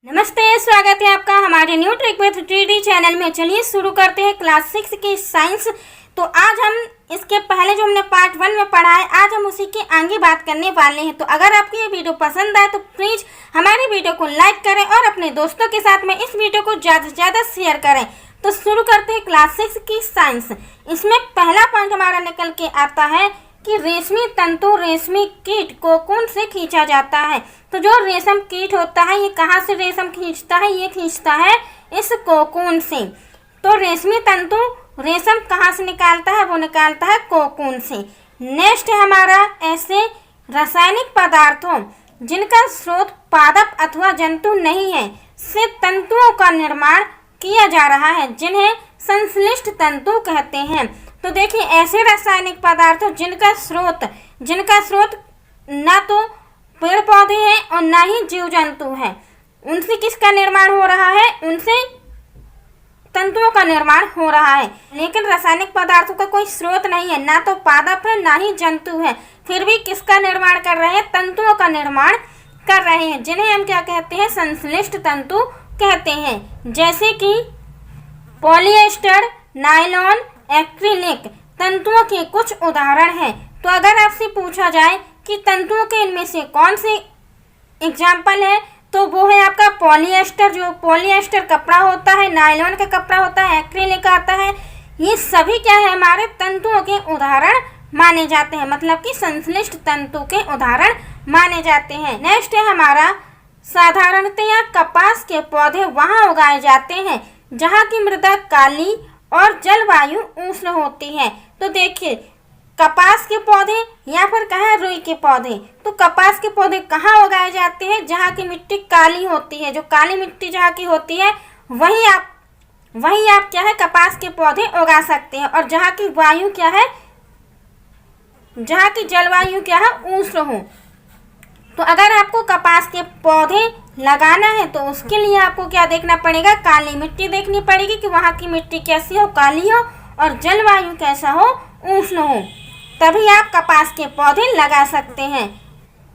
नमस्ते, स्वागत है आपका हमारे new trick with 3D channel में। चलिए शुरू करते हैं क्लास 6 की साइंस। तो आज हम इसके पहले जो हमने पार्ट 1 में पढ़ा है, आज हम उसी की आगे बात करने वाले हैं। तो अगर आपको ये वीडियो पसंद आए तो प्लीज़ हमारी वीडियो को लाइक करें और अपने दोस्तों के साथ में इस वीडियो को ज़्यादा से ज़्यादा शेयर करें। तो शुरू करते हैं क्लास 6 की साइंस। इसमें पहला पॉइंट हमारा निकल के आता है कि रेशमी तंतु रेशमी कीट कोकून से खींचा जाता है। तो जो रेशम कीट होता है ये कहाँ से रेशम खींचता है? ये खींचता है इस कोकून से। तो रेशमी तंतु रेशम कहाँ से निकालता है? वो निकालता है कोकून से। नेक्स्ट है हमारा ऐसे रासायनिक पदार्थों जिनका स्रोत पादप अथवा जंतु नहीं है से तंतुओं का निर्माण किया जा रहा है, जिन्हें संश्लिष्ट तंतु कहते हैं। तो देखिए, ऐसे रासायनिक पदार्थों जिनका स्रोत ना तो पेड़ पौधे हैं और ना ही जीव जंतु हैं, उनसे किसका निर्माण हो रहा है? उनसे तंतुओं का निर्माण हो रहा है। लेकिन रासायनिक पदार्थों का कोई स्रोत नहीं है, ना तो पादप है ना ही जंतु है, फिर भी किसका निर्माण कर रहे हैं? तंतुओं का निर्माण कर रहे हैं, जिन्हें हम क्या कहते हैं? संश्लिष्ट तंतु कहते हैं। जैसे कि पॉलिएस्टर, नायलॉन, एक्रिलिक तंतुओं के कुछ उदाहरण हैं। तो अगर आपसे पूछा जाए कि तंतुओं के इनमें से कौन से एग्जाम्पल है, तो वो है आपका पॉलिएस्टर, जो पॉलिएस्टर कपड़ा होता है, नायलॉन का कपड़ा होता है, एक्रिलिक आता है। ये सभी क्या है? हमारे तंतुओं के उदाहरण माने जाते हैं, मतलब कि संश्लिष्ट तंतु के उदाहरण माने जाते हैं। नेक्स्ट है हमारा साधारणतया कपास के पौधे वहाँ उगाए जाते हैं जहाँ की मृदा काली और जलवायु उष्ण होती है। तो देखिए, कपास के पौधे या फिर कहाँ रुई के पौधे, तो कपास के पौधे कहाँ उगाए जाते हैं? जहाँ की मिट्टी काली होती है, जो काली मिट्टी जहाँ की होती है वहीं आप क्या है? कपास के पौधे उगा सकते हैं। और जहाँ की वायु क्या है? जहाँ की जलवायु क्या है? उष्ण हो। तो अगर आपको कपास के पौधे लगाना है तो उसके लिए आपको क्या देखना पड़ेगा? काली मिट्टी देखनी पड़ेगी कि वहाँ की मिट्टी कैसी हो? काली हो, और जलवायु कैसा हो? उष्ण हो, तभी आप कपास के पौधे लगा सकते हैं।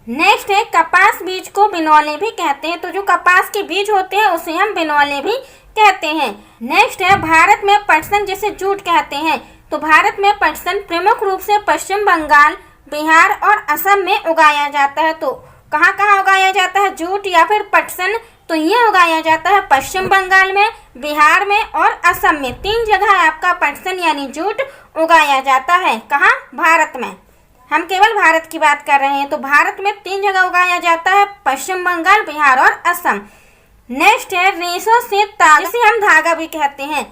नेक्स्ट है कपास बीज को बिनौले भी कहते हैं। तो जो कपास के बीज होते हैं उसे हम बिनौले भी कहते हैं। नेक्स्ट है भारत में पटसन जिसे जूट कहते हैं। तो भारत में पटसन प्रमुख रूप से पश्चिम बंगाल, बिहार और असम में उगाया जाता है। तो कहाँ कहाँ उगाया जाता है जूट या फिर पटसन? तो ये उगाया जाता है पश्चिम बंगाल में, बिहार में और असम में। 3 जगह आपका पटसन यानी जूट उगाया जाता है। कहाँ? भारत में। हम केवल भारत की बात कर रहे हैं। तो भारत में 3 जगह उगाया जाता है, पश्चिम बंगाल, बिहार और असम। नेक्स्ट है रेशों से ताग, जिसे हम धागा भी कहते हैं।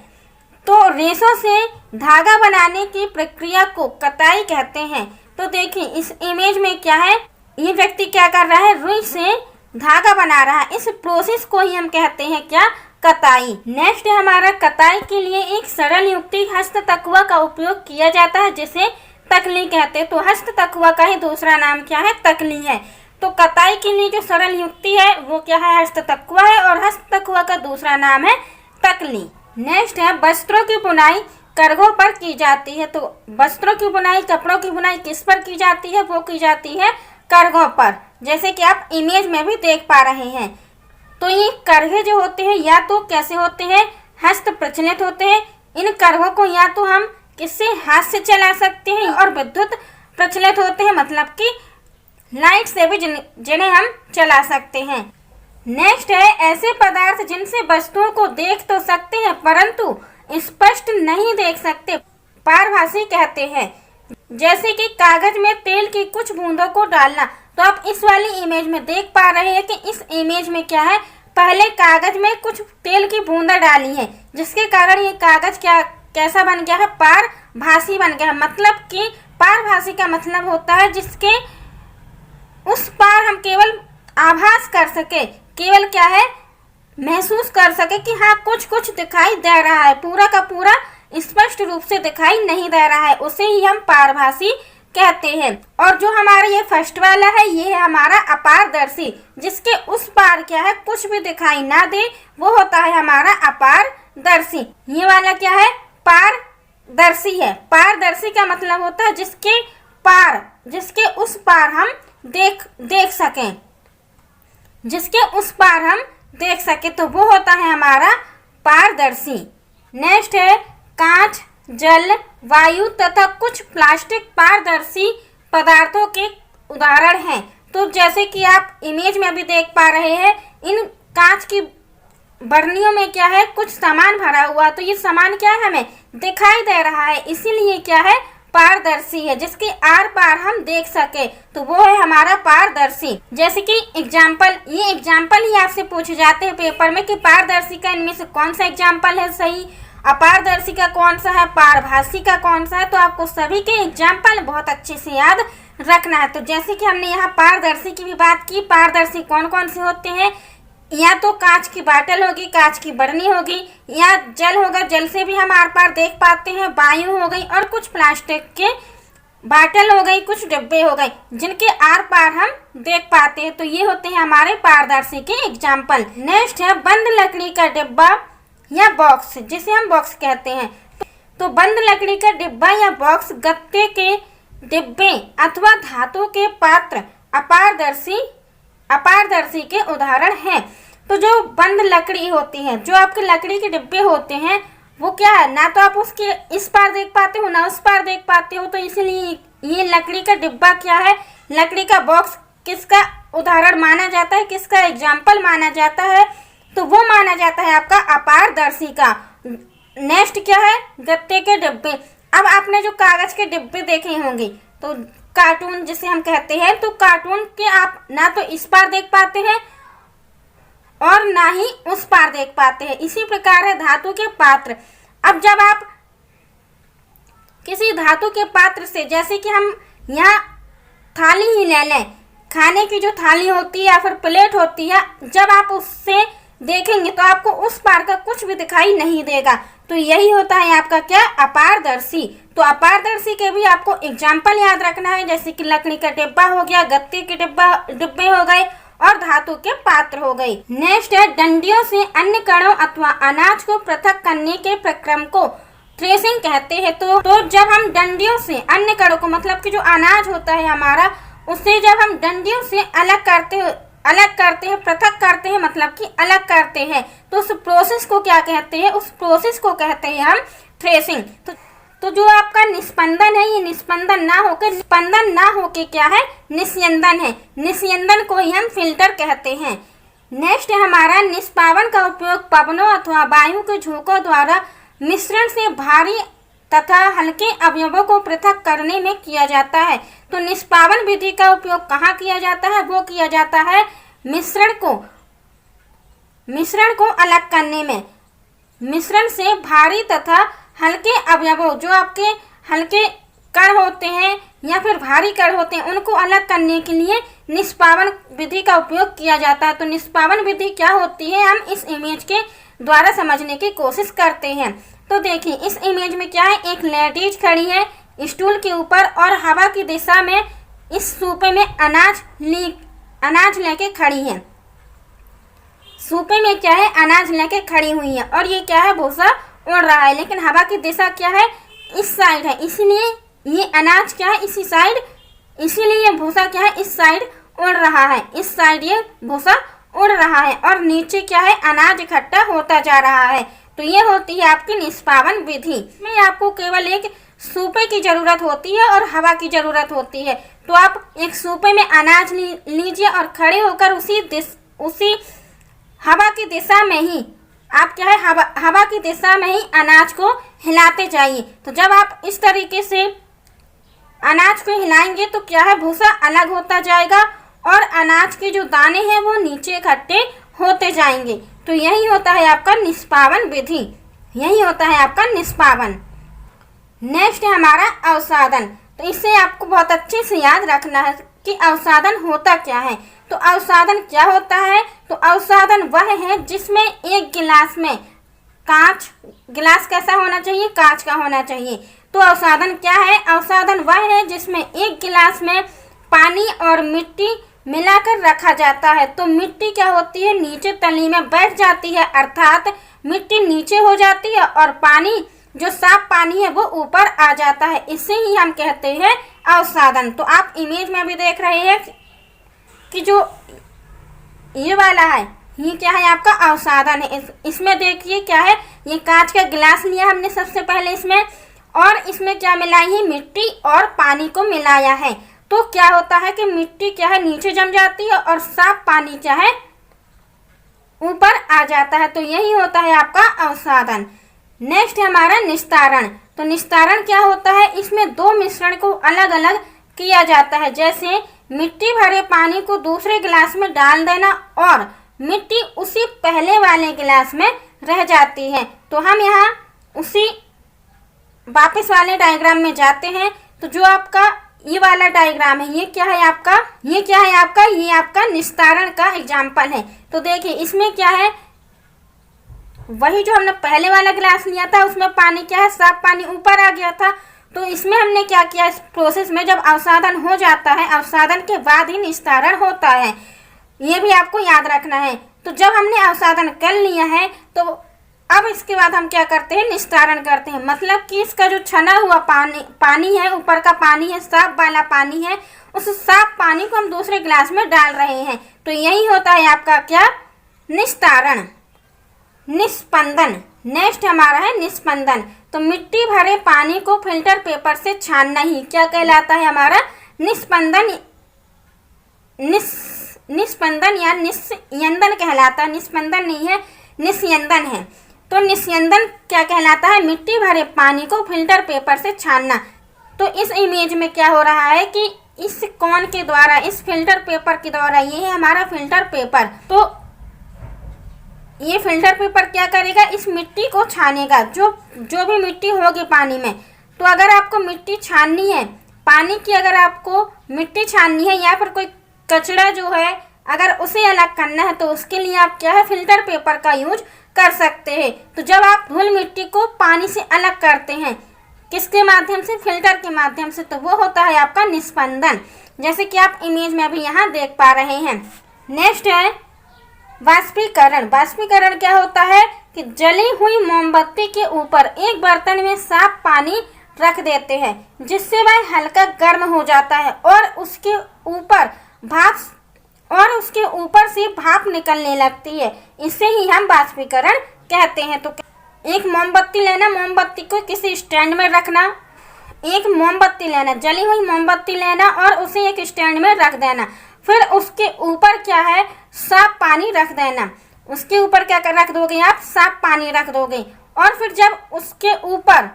तो रेशों से धागा बनाने की प्रक्रिया को कताई कहते हैं। तो देखिए, इस इमेज में क्या है? ये व्यक्ति क्या कर रहा है? रुई से धागा बना रहा है। इस प्रोसेस को ही हम कहते हैं क्या? कताई। नेक्स्ट है हमारा कताई के लिए एक सरल युक्ति हस्त तकुआ का उपयोग किया जाता है, जिसे तकली कहते हैं। तो हस्त तकुआ का ही दूसरा नाम क्या है? तकली है। तो कताई के लिए जो सरल युक्ति है वो क्या है? हस्त तकुआ है, और हस्त तकुआ का दूसरा नाम है तकली। नेक्स्ट है वस्त्रों की बुनाई करघों पर की जाती है। तो वस्त्रों की बुनाई, कपड़ों की बुनाई किस पर की जाती है? वो की जाती है करघों पर, जैसे कि आप इमेज में भी देख पा रहे हैं। तो ये करघे जो होते हैं या तो कैसे होते हैं? हस्त प्रचलित होते हैं। इन करघों को या तो हम किससे? हाथ से चला सकते हैं, और विद्युत प्रचलित होते हैं, मतलब कि लाइट से भी जिन्हें हम चला सकते हैं। नेक्स्ट है ऐसे पदार्थ जिनसे वस्तुओं को देख तो सकते हैं परंतु स्पष्ट नहीं देख सकते, पारभासी कहते हैं। जैसे कि कागज में तेल की कुछ बूंदों को डालना। तो आप इस वाली इमेज में देख पा रहे हैं कि इस इमेज में क्या है? पहले कागज में कुछ तेल की बूंदा डाली है, जिसके कारण ये कागज कैसा बन गया है? पारभासी बन गया है। मतलब कि पारभासी का मतलब होता है जिसके उस पार हम केवल आभास कर सके, केवल क्या है? महसूस कर सके कि हाँ कुछ दिखाई दे रहा है, पूरा का पूरा स्पष्ट रूप से दिखाई नहीं दे रहा है, उसे ही हम पारभासी कहते हैं। और जो हमारा ये फर्स्ट वाला है, ये है हमारा अपारदर्शी, जिसके उस पार क्या है? कुछ भी दिखाई ना दे, वो होता है हमारा अपारदर्शी। ये वाला क्या है? पारदर्शी है। पारदर्शी का मतलब होता है जिसके पार, जिसके उस पार हम देख सकें, जिसके उस पार हम देख सके, तो वो होता है हमारा पारदर्शी। नेक्स्ट है कांच, जल, वायु तथा कुछ प्लास्टिक पारदर्शी पदार्थों के उदाहरण हैं। तो जैसे कि आप इमेज में अभी देख पा रहे हैं, इन कांच की बर्नियों में क्या है, कुछ सामान भरा हुआ, तो ये सामान क्या है, हमें दिखाई दे रहा है, इसीलिए क्या है, पारदर्शी है, जिसके आर पार हम देख सके, तो वो है हमारा पारदर्शी। जैसे कि एग्जाम्पल, ये एग्जाम्पल ही आपसे पूछे जाते हैं पेपर में कि पारदर्शी का इनमें से कौन सा एग्जाम्पल है सही, अपारदर्शी का कौन सा है, पारभासी का कौन सा है। तो आपको सभी के एग्जाम्पल बहुत अच्छे से याद रखना है। तो जैसे कि हमने यहाँ पारदर्शी की भी बात की, पारदर्शी कौन कौन से होते हैं, या तो कांच की बाटल होगी, कांच की बरनी होगी, या जल होगा, जल से भी हम आर पार देख पाते हैं, वायु हो गई, और कुछ प्लास्टिक के बाटल हो गई, कुछ डिब्बे हो गए, जिनके आर पार हम देख पाते हैं। तो ये होते हैं हमारे पारदर्शी के एग्जाम्पल। नेक्स्ट है बंद लकड़ी का डिब्बा या बॉक्स, जिसे हम बॉक्स कहते हैं। तो बंद लकड़ी का डिब्बा या बॉक्स, गत्ते के डिब्बे अथवा धातु के पात्र अपारदर्शी के उदाहरण हैं। तो जो बंद लकड़ी होती है, जो आपके लकड़ी के डिब्बे होते हैं, वो क्या है, ना तो आप उसके इस पार देख पाते हो ना उस पार देख पाते हो, तो इसलिए ये लकड़ी का डिब्बा क्या है, लकड़ी का बॉक्स किसका उदाहरण माना जाता है, किसका एग्जाम्पल माना जाता है, तो वो माना जाता है आपका अपारदर्शी का। नेक्स्ट क्या है, गत्ते के डिब्बे। अब आपने जो कागज के डिब्बे देखे होंगे, तो कार्टून जिसे हम कहते हैं, तो कार्टून के आप ना तो इस पार देख पाते हैं और ना ही उस पार देख पाते हैं। इसी प्रकार है धातु के पात्र। अब जब आप किसी धातु के पात्र से, जैसे कि हम यहाँ थाली ही ले लें, खाने की जो थाली होती है या फिर प्लेट होती है, जब आप उससे देखेंगे तो आपको उस पार का कुछ भी दिखाई नहीं देगा। तो यही होता है आपका क्या, अपारदर्शी। तो अपारदर्शी के भी आपको एग्जाम्पल याद रखना है, जैसे कि लकड़ी का डिब्बा हो गया, गत्ते के डिब्बे हो गए, और धातु के पात्र हो गए। नेक्स्ट है डंडियों से अन्य कणों अथवा अनाज को पृथक करने के प्रक्रम को थ्रेसिंग कहते हैं। तो जब हम डंडियों से अन्य कणों को, मतलब कि जो अनाज होता है हमारा, उससे जब हम डंडियों से अलग करते हैं, पृथक करते हैं, मतलब कि अलग करते हैं, तो उस प्रोसेस को क्या कहते हैं, उस प्रोसेस को कहते हैं हम थ्रेसिंग। तो जो आपका निस्पंदन है, ये निस्पंदन ना होके क्या है, निस्यंदन है। निस्यंदन को ही हम फिल्टर कहते हैं। नेक्स्ट है हमारा निष्पावन का उपयोग पवनों अथवा वायु के झोंकों द्वारा मिश्रण से भारी तथा हल्के अवयवों को पृथक करने में किया जाता है। तो निष्पावन विधि का उपयोग कहाँ किया जाता है, वो किया जाता है मिश्रण को अलग करने में। मिश्रण से भारी तथा हल्के अवयवों, जो आपके हल्के कण होते हैं या फिर भारी कण होते हैं, उनको अलग करने के लिए निष्पावन विधि का उपयोग किया जाता है। तो निष्पावन विधि क्या होती है, हम इस इमेज के द्वारा समझने की कोशिश करते हैं। तो देखिए इस इमेज में क्या है, एक लेडीज खड़ी है स्टूल के ऊपर और हवा की दिशा में इस सूपे में अनाज लेके खड़ी है। सूपे में क्या है, अनाज लेके खड़ी हुई है, और ये क्या है, भूसा उड़ रहा है, लेकिन हवा की दिशा क्या है, इस साइड है, इसलिए ये अनाज क्या है, इसी साइड, इसीलिए ये भूसा क्या है, इस साइड उड़ रहा है, इस साइड ये भूसा उड़ रहा है, और नीचे क्या है, अनाज इकट्ठा होता जा रहा है। तो ये होती है आपकी निष्पावन विधि। इसमें आपको केवल एक सूपे की जरूरत होती है और हवा की जरूरत होती है। तो आप एक सूपे में अनाज लीजिए और खड़े होकर उसी हवा की दिशा में ही आप क्या है, हवा की दिशा में ही अनाज को हिलाते जाइए। तो जब आप इस तरीके से अनाज को हिलाएंगे तो क्या है, भूसा अलग होता जाएगा और अनाज के जो दाने हैं वो नीचे इकट्ठे होते जाएंगे। तो यही होता है आपका निष्पावन विधि, यही होता है आपका निष्पावन। नेक्स्ट है हमारा अवसादन। तो इससे आपको बहुत अच्छे से याद रखना है कि अवसादन होता क्या है। तो अवसादन क्या होता है, तो अवसादन वह है जिसमें एक गिलास में गिलास कैसा होना चाहिए, कांच का होना चाहिए। तो अवसादन क्या है, अवसादन वह है जिसमें एक गिलास में पानी और मिट्टी मिलाकर रखा जाता है। तो मिट्टी क्या होती है, नीचे तली में बैठ जाती है, अर्थात मिट्टी नीचे हो जाती है और पानी, जो साफ पानी है, वो ऊपर आ जाता है। इसे ही हम कहते हैं अवसादन। तो आप इमेज में भी देख रहे हैं कि जो ये वाला है, ये क्या है आपका अवसादन है। इसमें देखिए क्या है, ये कांच का गिलास लिया हमने सबसे पहले इसमें, और इसमें क्या मिलाई है, मिट्टी और पानी को मिलाया है। तो क्या होता है कि मिट्टी क्या है नीचे जम जाती है और साफ पानी क्या है ऊपर आ जाता है। तो यही होता है आपका अवसादन। नेक्स्ट है हमारा निस्तारण। तो निस्तारण क्या होता है, इसमें दो मिश्रण को अलग अलग किया जाता है। जैसे मिट्टी भरे पानी को दूसरे गिलास में डाल देना और मिट्टी उसी पहले वाले गिलास में रह जाती है। तो हम यहाँ उसी वापस वाले डायग्राम में जाते हैं। तो जो आपका ये वाला डायग्राम है, ये क्या है आपका, ये आपका निस्तारण का एग्जाम्पल है। तो देखिए इसमें क्या है, वही जो हमने पहले वाला गिलास लिया था उसमें पानी क्या है, साफ पानी ऊपर आ गया था। तो इसमें हमने क्या किया, इस प्रोसेस में जब अवसादन हो जाता है, अवसादन के बाद ही निस्तारण होता है, ये भी आपको याद रखना है। तो जब हमने अवसादन कर लिया है तो अब इसके बाद हम क्या करते हैं, निस्तारण करते हैं। मतलब कि इसका जो छना हुआ पानी है, ऊपर का पानी है, साफ वाला पानी है, उस साफ पानी को हम दूसरे गिलास में डाल रहे हैं। तो यही होता है आपका क्या, निस्तारण। निस्पंदन, नेक्स्ट हमारा है निस्पंदन। तो मिट्टी भरे पानी को फिल्टर पेपर से छानना ही क्या कहलाता है, हमारा निस्पंदन। निस्पंदन या निस्यंदन कहलाता है। निस्पंदन नहीं है, निस्यंदन है। तो निस्यंदन क्या कहलाता है, मिट्टी भरे पानी को फिल्टर पेपर से छानना। तो इस इमेज में क्या हो रहा है कि इस कौन के द्वारा, इस फिल्टर पेपर के द्वारा, ये है हमारा फिल्टर पेपर। तो ये फिल्टर पेपर क्या करेगा, इस मिट्टी को छानेगा, जो भी मिट्टी होगी पानी में। तो अगर आपको मिट्टी छाननी है, पानी की अगर आपको मिट्टी छाननी है या फिर कोई कचरा जो है अगर उसे अलग करना है, तो उसके लिए आप क्या है, फिल्टर पेपर का यूज कर सकते हैं। तो जब आप धूल मिट्टी को पानी से अलग करते हैं, किसके माध्यम से, फिल्टर के माध्यम से, तो वो होता है आपका निस्पंदन, जैसे कि आप इमेज में अभी यहाँ देख पा रहे हैं। नेक्स्ट है वाष्पीकरण। वाष्पीकरण क्या होता है कि जली हुई मोमबत्ती के ऊपर एक बर्तन में साफ पानी रख देते हैं, जिससे वह हल्का गर्म हो जाता है और उसके ऊपर से भाप निकलने लगती है। इसे ही हम वाष्पीकरण कहते हैं। तो एक मोमबत्ती लेना, मोमबत्ती को किसी स्टैंड में रखना, एक मोमबत्ती लेना, जली हुई मोमबत्ती लेना और उसे एक स्टैंड में रख देना। फिर उसके ऊपर क्या है, साफ पानी रख देना। उसके ऊपर क्या कर रख दोगे आप, साफ पानी रख दोगे। और फिर जब उसके ऊपर,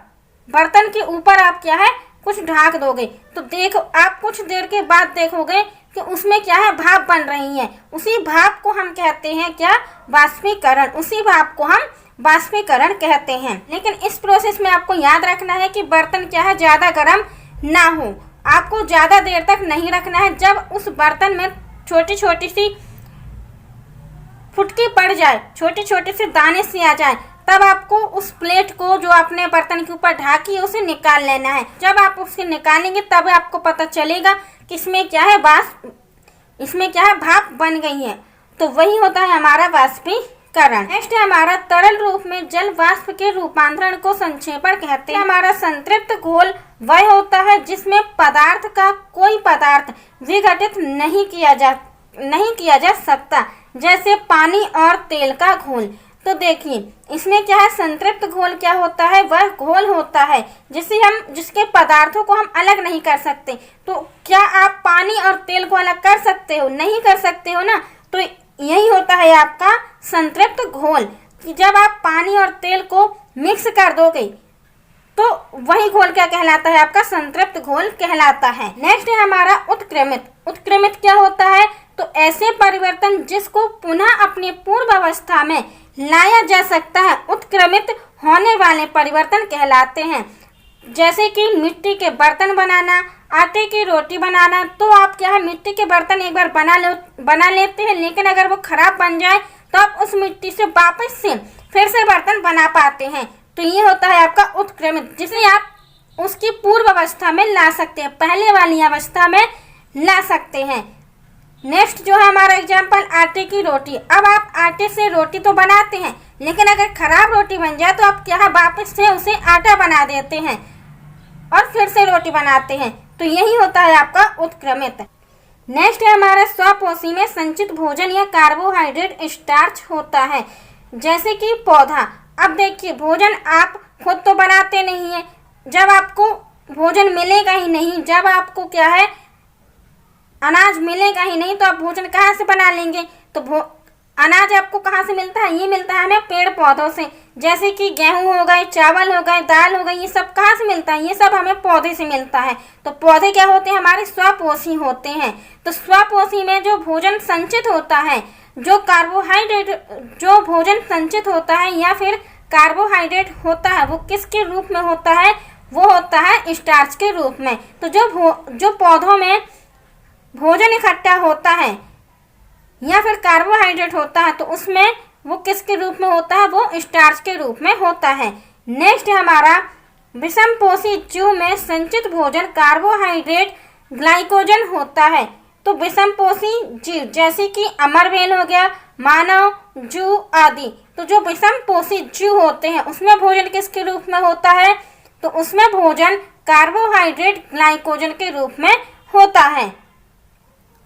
बर्तन के ऊपर आप क्या है, कुछ ढाक दोगे। तो देखो आप कुछ देर के बाद देखोगे कि उसमें क्या है, भाप बन रही है। उसी भाप को हम कहते हैं क्या, वाष्पीकरण। उसी भाप को हम वाष्पीकरण कहते हैं। लेकिन इस प्रोसेस में आपको याद रखना है कि बर्तन क्या है, ज़्यादा गर्म ना हो। आपको ज़्यादा देर तक नहीं रखना है। जब उस बर्तन में छोटी छोटी सी फुटकी पड़ जाए, छोटे छोटे से दाने से आ जाए, तब आपको उस प्लेट को जो आपने बर्तन के ऊपर ढाकी है उसे निकाल लेना है। जब आप उसे निकालेंगे तब आपको पता चलेगा कि इसमें क्या है, इसमें क्या है, भाप बन गई है। तो वही होता है हमारा वाष्पीकरण। नेक्स्ट है हमारा तरल रूप में जल वाष्प के रूपांतरण को संक्षेपण कहते हैं। हमारा संतृप्त घोल वह होता है जिसमें पदार्थ का कोई पदार्थ विघटित नहीं किया जा सकता, जैसे पानी और तेल का घोल। तो देखिए इसमें क्या है, संतृप्त घोल क्या होता है, वह घोल होता है जिसके पदार्थों को हम अलग नहीं कर सकते। तो क्या आप पानी और तेल को अलग कर सकते हो, नहीं कर सकते हो ना। तो यही होता है आपका संतृप्त घोल, कि जब आप पानी और तेल को मिक्स कर दोगे तो वही घोल क्या कहलाता है, आपका संतृप्त घोल कहलाता है। नेक्स्ट है हमारा उत्क्रमित। उत्क्रमित क्या होता है, तो ऐसे परिवर्तन जिसको पुनः अपनी पूर्व अवस्था में लाया जा सकता है, उत्क्रमित होने वाले परिवर्तन कहलाते हैं। जैसे कि मिट्टी के बर्तन बनाना, आटे की रोटी बनाना। तो आप क्या है, मिट्टी के बर्तन एक बार बना लेते हैं, लेकिन अगर वो खराब बन जाए तो आप उस मिट्टी से वापस से फिर से बर्तन बना पाते हैं। तो ये होता है आपका उत्क्रमित, जिसे आप उसकी पूर्व अवस्था में ला सकते हैं, पहले वाली अवस्था में ला सकते हैं। नेक्स्ट जो है हमारा एग्जाम्पल, आटे की रोटी। अब आप आटे से रोटी तो बनाते हैं, लेकिन अगर खराब रोटी बन जाए तो आप क्या है, वापस से उसे आटा बना देते हैं और फिर से रोटी बनाते हैं। तो यही होता है आपका उत्क्रमित। नेक्स्ट है हमारा स्वपोषी में संचित भोजन या कार्बोहाइड्रेट स्टार्च होता है, जैसे कि पौधा। अब देखिए, भोजन आप खुद तो बनाते नहीं है, जब आपको भोजन मिलेगा ही नहीं, जब आपको क्या है अनाज मिलेगा ही नहीं, तो आप भोजन कहाँ से बना लेंगे। तो अनाज आपको कहाँ से मिलता है, ये मिलता है हमें पेड़ पौधों से, जैसे कि गेहूं हो गए, चावल हो गए, दाल हो गई, ये सब कहाँ से मिलता है, ये सब हमें पौधे से मिलता है। तो पौधे क्या होते हैं, हमारे स्वपोषी होते हैं। तो स्वपोषी में जो भोजन संचित होता है, जो कार्बोहाइड्रेट, जो भोजन संचित होता है या फिर कार्बोहाइड्रेट होता है, वो किसके रूप में होता है, वो होता है स्टार्च के रूप में। तो जो पौधों में भोजन इकट्ठा होता है या फिर कार्बोहाइड्रेट होता है, तो उसमें वो किसके रूप में होता है, वो स्टार्च के रूप में होता है। नेक्स्ट है हमारा विषमपोषी जीव में संचित भोजन कार्बोहाइड्रेट ग्लाइकोजन होता है। तो विषमपोषी जीव जैसे कि अमरबेल हो गया, मानव, जू आदि, तो जो विषमपोषी जीव होते हैं उसमें भोजन किसके रूप में होता है, तो उसमें भोजन कार्बोहाइड्रेट ग्लाइकोजन के रूप में होता है।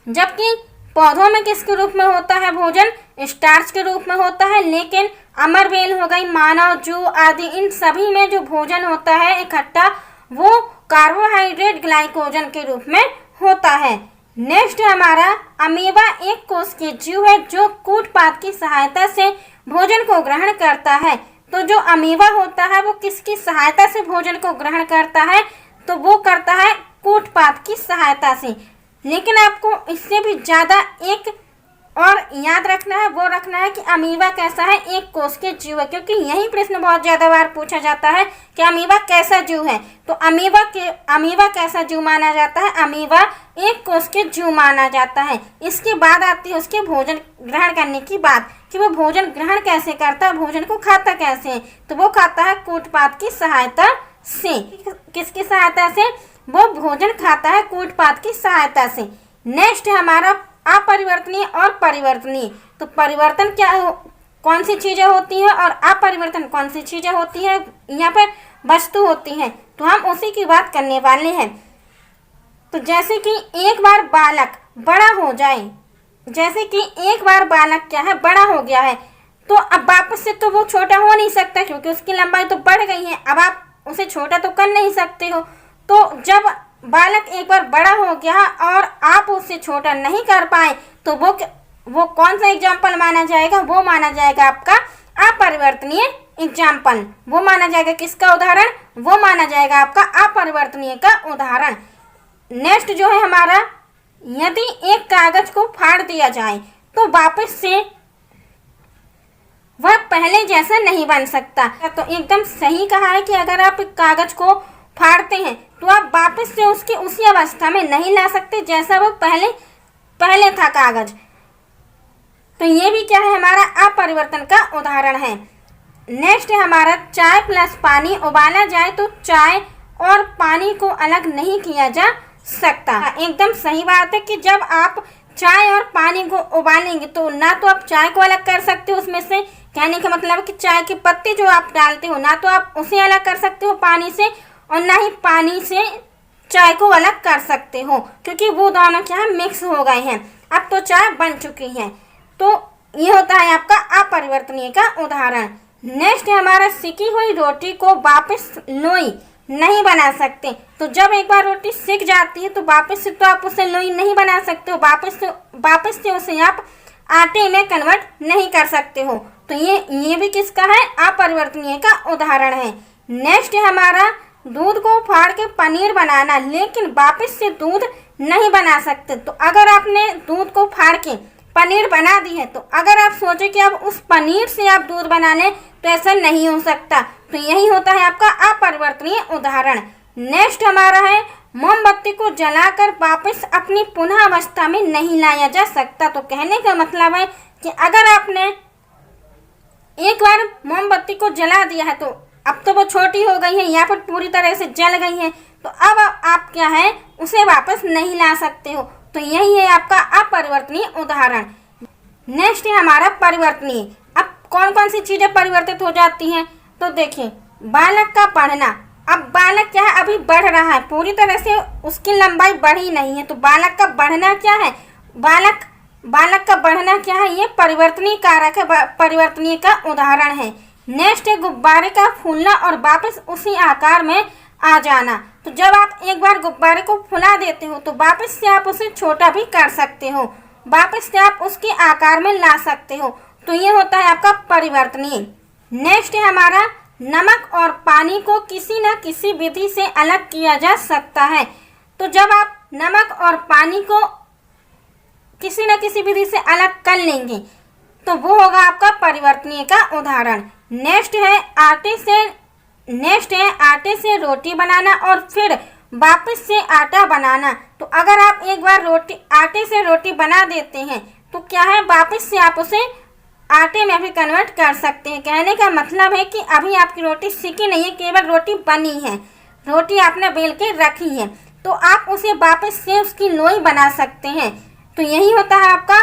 जबकि पौधों में किसके रूप में होता है भोजन, स्टार्च के रूप में होता है। लेकिन अमरबेल हो गई, मानव, जू आदि, इन सभी में जो भोजन होता है इकट्ठा, वो कार्बोहाइड्रेट ग्लाइकोजन के रूप में होता है। नेक्स्ट हमारा अमीबा एक कोश के जीव है जो कूटपाद की सहायता से भोजन को ग्रहण करता है। तो जो अमीबा होता है वो किसकी सहायता से भोजन को ग्रहण करता है, तो वो करता है कूटपाद की सहायता से। लेकिन आपको इससे भी ज़्यादा एक और याद रखना है, वो रखना है कि अमीबा कैसा है, एक कोश के जीव है, क्योंकि यही प्रश्न बहुत ज़्यादा बार पूछा जाता है कि अमीबा कैसा जीव है। तो अमीबा कैसा जीव माना जाता है, अमीबा एक कोश के जीव माना जाता है। इसके बाद आती है उसके भोजन ग्रहण करने की बात, कि वो भोजन ग्रहण कैसे करता है, भोजन को खाता कैसे है। तो वो खाता है कूटपाद की सहायता से। किसकी सहायता से, वो भोजन खाता है कूटपाद की सहायता से। नेक्स्ट है हमारा अपरिवर्तनीय और परिवर्तनीय। तो परिवर्तन कौन सी चीज़ें होती हैं और अपरिवर्तन कौन सी चीज़ें होती हैं, यहाँ पर वस्तु होती हैं। तो हम उसी की बात करने वाले हैं। तो जैसे कि एक बार बालक बड़ा हो जाए, जैसे कि एक बार बालक क्या है, बड़ा हो गया है, तो अब वापस से तो वो छोटा हो नहीं सकता, क्योंकि उसकी लंबाई तो बढ़ गई है। अब आप उसे छोटा तो कर नहीं सकते हो। तो जब बालक एक बार बड़ा हो गया और आप उससे छोटा नहीं कर पाए, तो वो कौन सा एग्जाम्पल माना जाएगा, वो माना जाएगा आपका अपरिवर्तनीय एग्जाम्पल। वो माना जाएगा किसका उदाहरण, वो माना जाएगा आपका अपरिवर्तनीय का उदाहरण। नेक्स्ट जो है हमारा, यदि एक कागज को फाड़ दिया जाए तो वापस से वह पहले जैसा नहीं बन सकता। तो एकदम सही कहा है कि अगर आप कागज को फाड़ते हैं तो आप वापस से उसकी उसी अवस्था में नहीं ला सकते जैसा वो पहले था कागज। तो ये भी क्या है, हमारा अपरिवर्तन का उदाहरण है। नेक्स्ट है हमारा, चाय प्लस पानी उबाला जाए तो चाय और पानी को अलग नहीं किया जा सकता। एकदम सही बात है कि जब आप चाय और पानी को उबालेंगे तो ना तो आप चाय को अलग कर सकते हो उसमें से, कहने का मतलब है कि चाय के पत्ते जो आप डालते हो, ना तो आप उसे अलग कर सकते हो पानी से, और ना ही पानी से चाय को अलग कर सकते हो, क्योंकि वो दोनों क्या है, मिक्स हो गए हैं। अब तो चाय बन चुकी है। तो ये होता है आपका अपरिवर्तनीय का उदाहरण। नेक्स्ट है हमारा, सिकी हुई रोटी को वापस लोई नहीं बना सकते। तो जब एक बार रोटी सिक जाती है तो वापस से तो आप उसे लोई नहीं बना सकते हो, वापस से उसे आप आटे में कन्वर्ट नहीं कर सकते हो। तो ये भी किसका है, अपरिवर्तनीय का उदाहरण है। नेक्स्ट है हमारा, दूध को फाड़ के पनीर बनाना, लेकिन वापस से दूध नहीं बना सकते। तो अगर आपने दूध को फाड़ के पनीर बना दी है, तो अगर आप सोचें कि अब उस पनीर से आप दूध बना लें, तो ऐसा नहीं हो सकता। तो यही होता है आपका अपरिवर्तनीय उदाहरण। नेक्स्ट हमारा है, मोमबत्ती को जलाकर वापस अपनी पुनः अवस्था में नहीं लाया जा सकता। तो कहने का मतलब है कि अगर आपने एक बार मोमबत्ती को जला दिया है, तो अब तो वो छोटी हो गई है या फिर पूरी तरह से जल गई है, तो अब आप क्या है, उसे वापस नहीं ला सकते हो। तो यही है आपका अपरिवर्तनीय उदाहरण। नेक्स्ट है हमारा परिवर्तनीय। अब कौन कौन सी चीज़ें परिवर्तित हो जाती हैं, तो देखिए, बालक का पढ़ना अब बालक क्या है, अभी बढ़ रहा है, पूरी तरह से उसकी लंबाई बढ़ी नहीं है। तो बालक का बढ़ना क्या है, बालक का बढ़ना क्या है, ये परिवर्तनीय कारक है, परिवर्तनीय का उदाहरण है। नेक्स्ट है गुब्बारे का फूलना और वापस उसी आकार में आ जाना। तो जब आप एक बार गुब्बारे को फुला देते हो तो वापस से आप उसे छोटा भी कर सकते हो, वापस से आप उसके आकार में ला सकते हो। तो ये होता है आपका परिवर्तनीय। नेक्स्ट है हमारा नमक और पानी को किसी न किसी विधि से अलग किया जा सकता है। तो जब आप नमक और पानी को किसी न किसी विधि से अलग कर लेंगे तो वो होगा आपका परिवर्तनीय का उदाहरण। नेक्स्ट है आटे से रोटी बनाना और फिर वापस से आटा बनाना। तो अगर आप एक बार आटे से रोटी बना देते हैं तो क्या है, वापस से आप उसे आटे में भी कन्वर्ट कर सकते हैं। कहने का मतलब है कि अभी आपकी रोटी सीखी नहीं है, केवल रोटी बनी है, रोटी आपने बेल के रखी है, तो आप उसे वापस से उसकी लोई बना सकते हैं। तो यही होता है आपका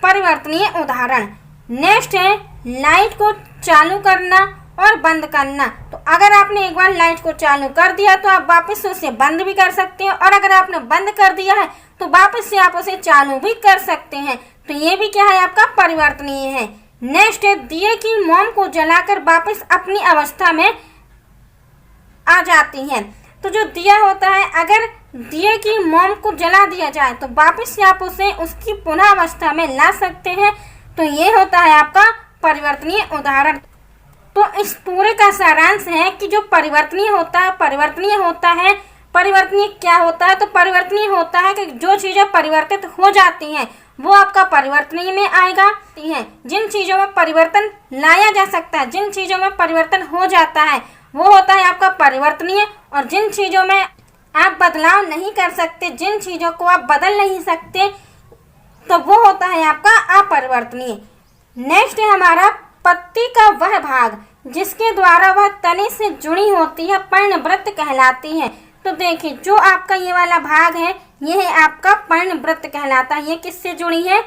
परिवर्तनीय उदाहरण। नेक्स्ट है लाइट को चालू करना और बंद करना। तो अगर आपने एक बार लाइट को चालू कर दिया तो आप वापस से उसे बंद भी कर सकते हैं, और अगर आपने बंद कर दिया है तो वापस से आप उसे चालू भी कर सकते हैं। तो ये भी क्या है, आपका परिवर्तनीय है। नेक्स्ट है दिए की मोम को जलाकर वापस अपनी अवस्था में आ जाती है। तो जो दिया होता है, अगर दिए की मोम को जला दिया जाए तो वापस से आप उसे उसकी पुनः अवस्था में ला सकते हैं। तो ये होता है आपका परिवर्तनीय उदाहरण। तो इस पूरे का सारांश है कि जो परिवर्तनीय होता है, परिवर्तनीय क्या होता है, तो परिवर्तनीय होता है कि जो चीज़ें परिवर्तित हो जाती हैं वो आपका परिवर्तनीय में आएगा। जिन चीज़ों में परिवर्तन लाया जा सकता है, जिन चीज़ों में परिवर्तन हो जाता है वो होता है आपका परिवर्तनीय, और जिन चीज़ों में आप बदलाव नहीं कर सकते, जिन चीज़ों को आप बदल नहीं सकते, तो वो होता है आपका अपरिवर्तनीय। नेक्स्ट है हमारा पत्ती का वह भाग जिसके द्वारा वह तने से जुड़ी होती है पर्णवृत्त कहलाती है। तो देखिए जो आपका ये वाला भाग है ये है आपका पर्णवृत्त कहलाता है। ये किससे जुड़ी है,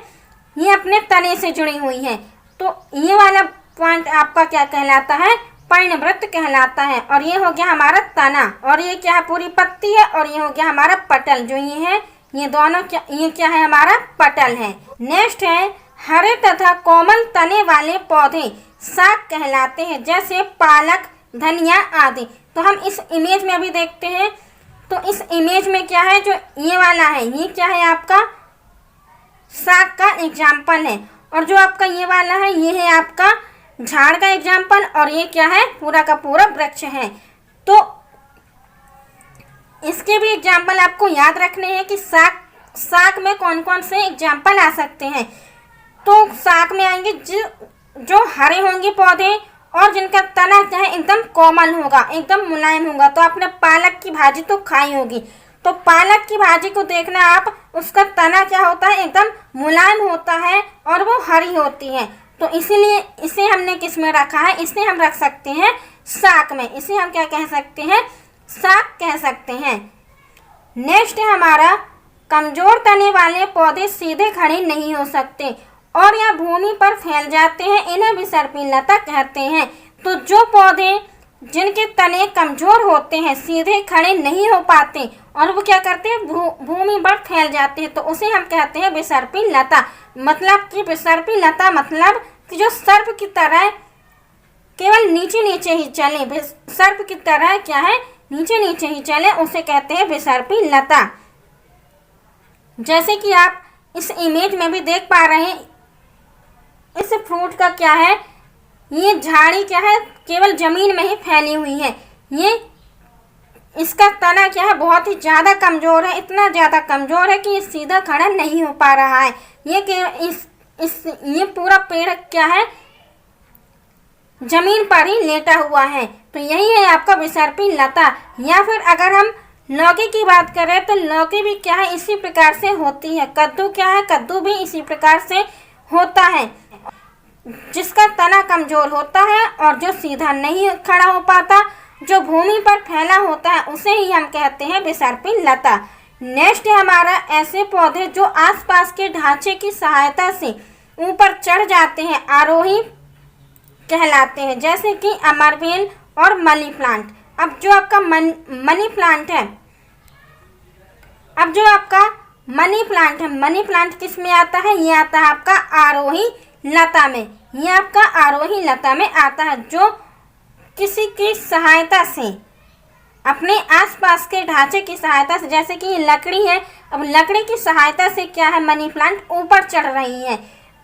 ये अपने तने से जुड़ी हुई है। तो ये वाला पॉइंट आपका क्या कहलाता है, पर्णवृत्त कहलाता है। और ये हो गया हमारा तना, और ये क्या है, पूरी पत्ती है, और ये हो गया हमारा पटल। जो ये है ये दोनों क्या है, हमारा पटल है। नेक्स्ट है हरे तथा कोमल तने वाले पौधे साग कहलाते हैं, जैसे पालक, धनिया आदि। तो हम इस इमेज में अभी देखते हैं। तो इस इमेज में क्या है, जो ये वाला है ये क्या है, आपका साग का एग्जाम्पल है, और जो आपका ये वाला है ये है आपका झाड़ का एग्जाम्पल, और ये क्या है, पूरा का पूरा वृक्ष है। तो इसके भी एग्जाम्पल आपको याद रखने हैं कि साग में कौन कौन से एग्जाम्पल आ सकते हैं। तो साग में आएंगे जो हरे होंगे पौधे और जिनका तना क्या है, एकदम कोमल होगा, एकदम मुलायम होगा। तो आपने पालक की भाजी तो खाई होगी, तो पालक की भाजी को देखना आप, उसका तना क्या होता है, एकदम मुलायम होता है और वो हरी होती है। तो इसीलिए इसे हमने किस में रखा है, इसे हम रख सकते हैं साग में। इसे हम क्या कह सकते हैं, साग कह सकते हैं। नेक्स्ट है हमारा कमजोर तने वाले पौधे सीधे खड़े नहीं हो सकते और यह भूमि पर फैल जाते हैं, इन्हें विसर्पी लता कहते हैं। तो जो पौधे जिनके तने कमजोर होते हैं, सीधे खड़े नहीं हो पाते और वो क्या करते हैं, भूमि पर फैल जाते हैं, तो उसे हम कहते हैं विसर्पी लता। मतलब कि विसर्पी लता मतलब कि जो सर्प की तरह केवल नीचे नीचे ही चले, सर्प की तरह क्या है, नीचे नीचे ही चले, उसे कहते हैं विसर्पी लता। जैसे कि आप इस इमेज में भी देख पा रहे हैं, इस फ्रूट का क्या है, ये झाड़ी क्या है, केवल जमीन में ही फैली हुई है। ये इसका तना क्या है, बहुत ही ज़्यादा कमज़ोर है, इतना ज़्यादा कमज़ोर है कि ये सीधा खड़ा नहीं हो पा रहा है। ये पूरा पेड़ क्या है, जमीन पर ही लेटा हुआ है। तो यही है आपका विसर्पी लता। या फिर अगर हम लौकी की बात करें तो लौकी भी क्या है, इसी प्रकार से होती है। कद्दू क्या है, कद्दू भी इसी प्रकार से होता है, जिसका तना कमजोर होता है और जो सीधा नहीं खड़ा हो पाता, जो भूमि पर फैला होता है, उसे ही हम कहते हैं विसर्पी लता। नेक्स्ट है हमारा ऐसे पौधे जो आसपास के ढांचे की सहायता से ऊपर चढ़ जाते हैं, आरोही कहलाते हैं, जैसे कि अमरबेल और मनी प्लांट। अब जो आपका मनी प्लांट है, मनी प्लांट किस में आता है? ये आता है आपका आरोही लता में। ये आपका आरोही लता में आता है, जो किसी की सहायता से, अपने आसपास के ढांचे की सहायता से, जैसे कि ये लकड़ी है, अब लकड़ी की सहायता से क्या है, मनी प्लांट ऊपर चढ़ रही है,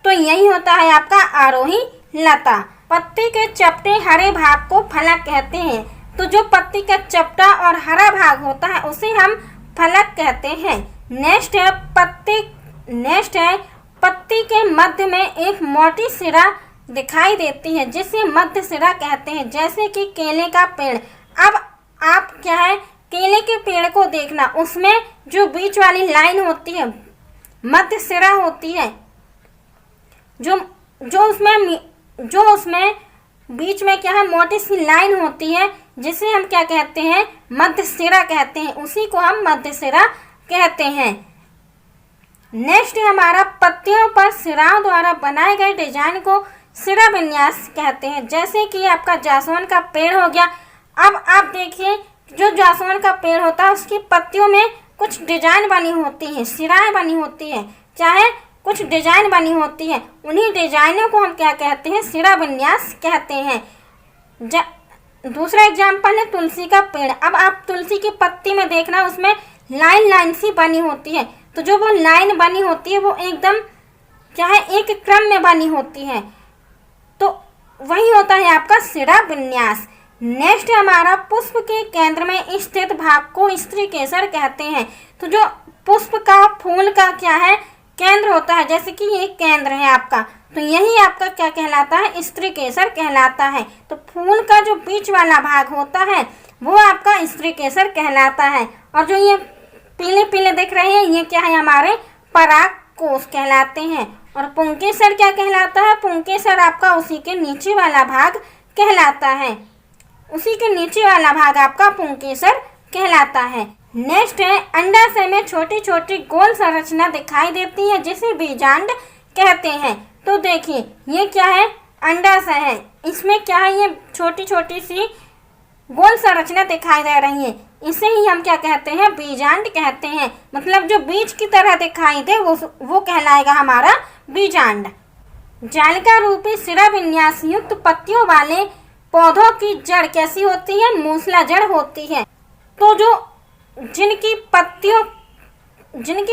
तो यही होता है आपका आरोही लता। पत्ती के चपटे हरे भाग को फलक कहते हैं। तो जो पत्ती का चपटा और हरा भाग होता है उसे हम फलक कहते हैं। नेक्स्ट है पत्ती के मध्य में एक मोटी सिरा दिखाई देती है, जिसे मध्य सिरा कहते हैं, जैसे कि केले का पेड़। अब आप क्या है, केले के पेड़ को देखना, उसमें जो बीच वाली लाइन होती है मध्य सिरा होती है, जो उसमें बीच में क्या है, मोटी सी लाइन होती है, जिसे हम क्या कहते हैं, मध्य सिरा कहते हैं। उसी को हम मध्य सिरा कहते हैं। नेक्स्ट है हमारा पत्तियों पर सिराओं द्वारा बनाए गए डिजाइन को सिरा विन्यास कहते हैं। जैसे कि आपका जासवन का पेड़ हो गया। अब आप देखिए, जो जासवन का पेड़ होता है उसकी पत्तियों में कुछ डिजाइन बनी होती है, सिराएं बनी होती है, चाहे कुछ डिजाइन बनी होती है, उन्हीं डिजाइनों को हम क्या कहते हैं, सिरा विन्यास कहते हैं। दूसरा एग्जाम्पल है तुलसी का पेड़। अब आप तुलसी की पत्ती में देखना, उसमें लाइन सी बनी होती है, तो जो वो लाइन बनी होती है वो एकदम क्या है, एक क्रम में बनी होती है, तो वही होता है आपका सिरा विन्यास। नेक्स्ट हमारा पुष्प के केंद्र में स्थित भाग को स्त्री केसर कहते हैं। तो जो पुष्प का, फूल का क्या है, केंद्र होता है, जैसे कि ये केंद्र है आपका, तो यही आपका क्या कहलाता है, स्त्री केसर कहलाता है। तो फूल का जो बीच वाला भाग होता है वो आपका स्त्री केसर कहलाता है। और जो ये पीले पीले दिख रहे हैं, ये क्या है, हमारे पराग कोष कहलाते हैं। और पुंकेसर क्या कहलाता है, पुंकेसर आपका उसी के नीचे वाला भाग कहलाता है, उसी के नीचे वाला भाग आपका पुंकेसर कहलाता है। नेक्स्ट है अंडाशय में छोटी छोटी गोल संरचना दिखाई देती है, जिसे बीजांड कहते हैं। तो देखिए ये क्या है, अंडाशय है, इसमें क्या है, ये छोटी छोटी सी गोल संरचना दिखाई दे रही है, इसे ही हम क्या कहते हैं, बीजांड कहते हैं। मतलब जो बीज की तरह दिखाई दे वो कहलाएगा हमारा बीजांड। जालिका रूपी सिरा विन्यास युक्त पत्तियों वाले पौधों की जड़ कैसी होती है, मूसला जड़ होती है। तो जो जिनकी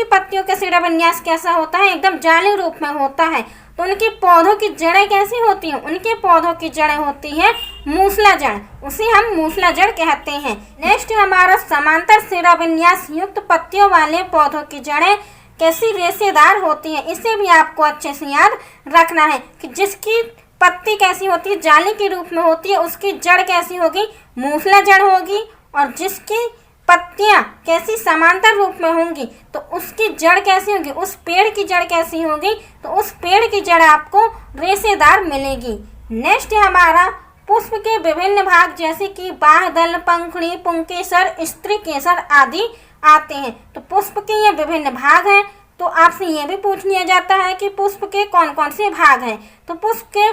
पत्तियों का सिरा विन्यास कैसा होता है, एकदम जाली रूप में होता है, तो उनके पौधों की जड़ें कैसी होती हैं, उनके पौधों की जड़ें होती हैं मूसला जड़, उसे हम मूसला जड़ कहते हैं। नेक्स्ट हमारा समांतर सिरा विन्यास युक्त पत्तियों वाले पौधों की जड़ें कैसी, रेशेदार होती हैं। इसे भी आपको अच्छे से याद रखना है कि जिसकी पत्ती कैसी होती है, जाली के रूप में होती है, उसकी जड़ कैसी होगी, मूसला जड़ होगी। और जिसकी पत्तियां कैसी, समांतर रूप में होंगी, तो उसकी जड़ कैसी होगी, उस पेड़ की जड़ कैसी होगी, तो उस पेड़ की जड़ आपको रेशेदार मिलेगी। नेक्स्ट है हमारा पुष्प के विभिन्न भाग, जैसे कि बाह्यदल, पंखुड़ी, पुंकेसर, स्त्री केसर आदि आते हैं। तो पुष्प के ये विभिन्न भाग हैं। तो आपसे ये भी पूछ लिया जाता है कि पुष्प के कौन कौन से भाग हैं। तो पुष्प के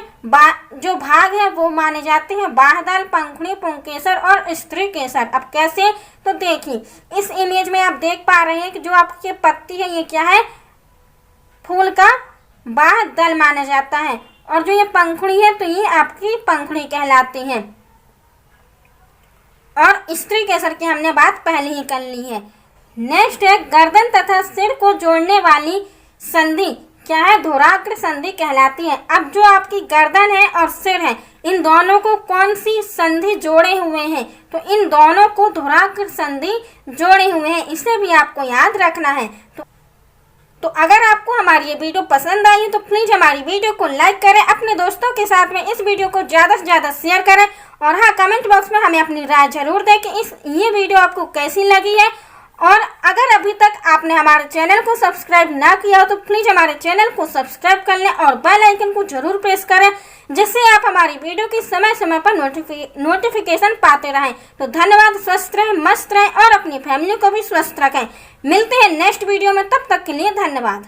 जो भाग हैं वो माने जाते हैं बाह्यदल, पंखुड़ी, पुंकेसर और स्त्री केसर। अब कैसे, तो देखिए इस इमेज में आप देख पा रहे हैं कि जो आपकी पत्ती है ये क्या है, फूल का बाह्यदल माना जाता है, और जो ये पंखुड़ी है तो ये आपकी पंखुड़ी कहलाती है। और स्त्री केसर की हमने बात पहले ही कर ली है। नेक्स्ट है गर्दन तथा सिर को जोड़ने वाली संधि क्या है, धुराग्र संधि कहलाती है। अब जो आपकी गर्दन है और सिर है, इन दोनों को कौन सी संधि जोड़े हुए हैं, तो इन दोनों को धुराग्र संधि जोड़े हुए हैं, इसे भी आपको याद रखना है। तो अगर आपको हमारी ये वीडियो पसंद आई तो प्लीज़ हमारी वीडियो को लाइक करें, अपने दोस्तों के साथ में इस वीडियो को ज़्यादा से ज़्यादा शेयर करें, और हाँ कमेंट बॉक्स में हमें अपनी राय जरूर दें कि ये वीडियो आपको कैसी लगी है। और अगर अभी तक आपने हमारे चैनल को सब्सक्राइब ना किया हो तो प्लीज़ हमारे चैनल को सब्सक्राइब कर लें और बेल आइकन को जरूर प्रेस करें, जिससे आप हमारी वीडियो की समय समय पर नोटिफिकेशन पाते रहें। तो धन्यवाद, स्वस्थ रहें, मस्त रहें और अपनी फैमिली को भी स्वस्थ रखें। मिलते हैं नेक्स्ट वीडियो में, तब तक के लिए धन्यवाद।